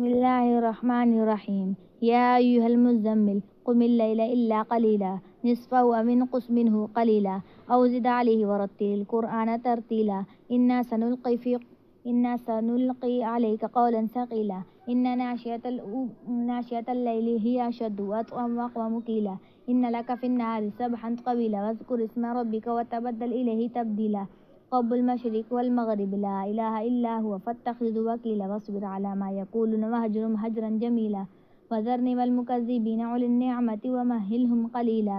بسم الله الرحمن الرحيم. يا أيها المزمل قم الليل إلا قليلا نصفه أو انقص منه قليلا أو زد عليه ورتل القرآن ترتيلا إنا سنلقي عليك قولا ثقيلا إن ناشئة الليل هي أشد وأطعم وأقوم قيلا إن لك في النهار سبحا طويلا واذكر اسم ربك وتبتل إليه تبديلا رب المشرق والمغرب لا إله إلا هو فاتخذه وكيلا واصبر على ما يقولون واهجرهم هجرا جميلا وذرني والمكذبين أولي النعمة ومهلهم قليلا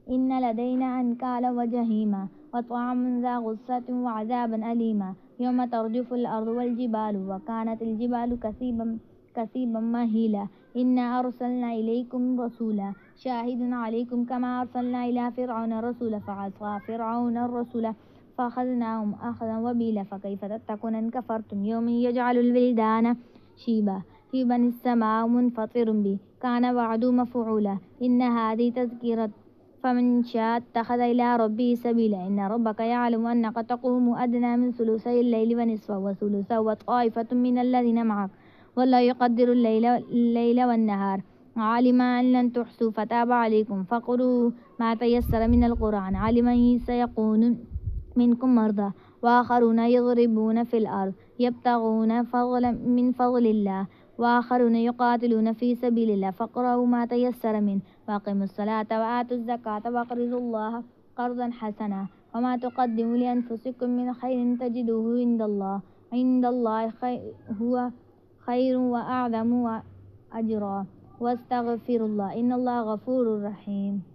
إن لدينا أنكالا وجحيما وطعاما ذا غصة وعذابا أليما يوم ترجف الأرض والجبال وكانت الجبال كثيبا مهيلا إنا أرسلنا إليكم رسولا شاهدا عليكم كما أرسلنا إلى فرعون رسولا فعصى فرعون الرسول فأخذناهم أخذا وبيلا فكيف تتقون إن كفرتم يوم يجعل الولدان شيبا في بني السماء منفطر به كان وعده مفعولا إن هذه تذكرة فمن شاء اتخذ إلى ربه سبيلا إن ربك يعلم أنك تقوم أدنى من ثلثي الليل ونصفه وثلثه وطائفة من الذين معك والله يقدر الليل والنهار علم أن لن تحصوا فتاب عليكم فاقرؤوا ما تيسر من القرآن علم أن سيكون منكم مرضى وآخرون يضربون في الأرض يبتغون فضلا من فضل الله وآخرون يقاتلون في سبيل الله فاقرؤوا ما تيسر منه وأقيموا الصلاة وآتوا الزكاة وأقرضوا الله قرضا حسنا وما تقدموا لأنفسكم من خير تجدوه عند الله هو خير وأعظم أجرا واستغفروا الله إن الله غفور رحيم.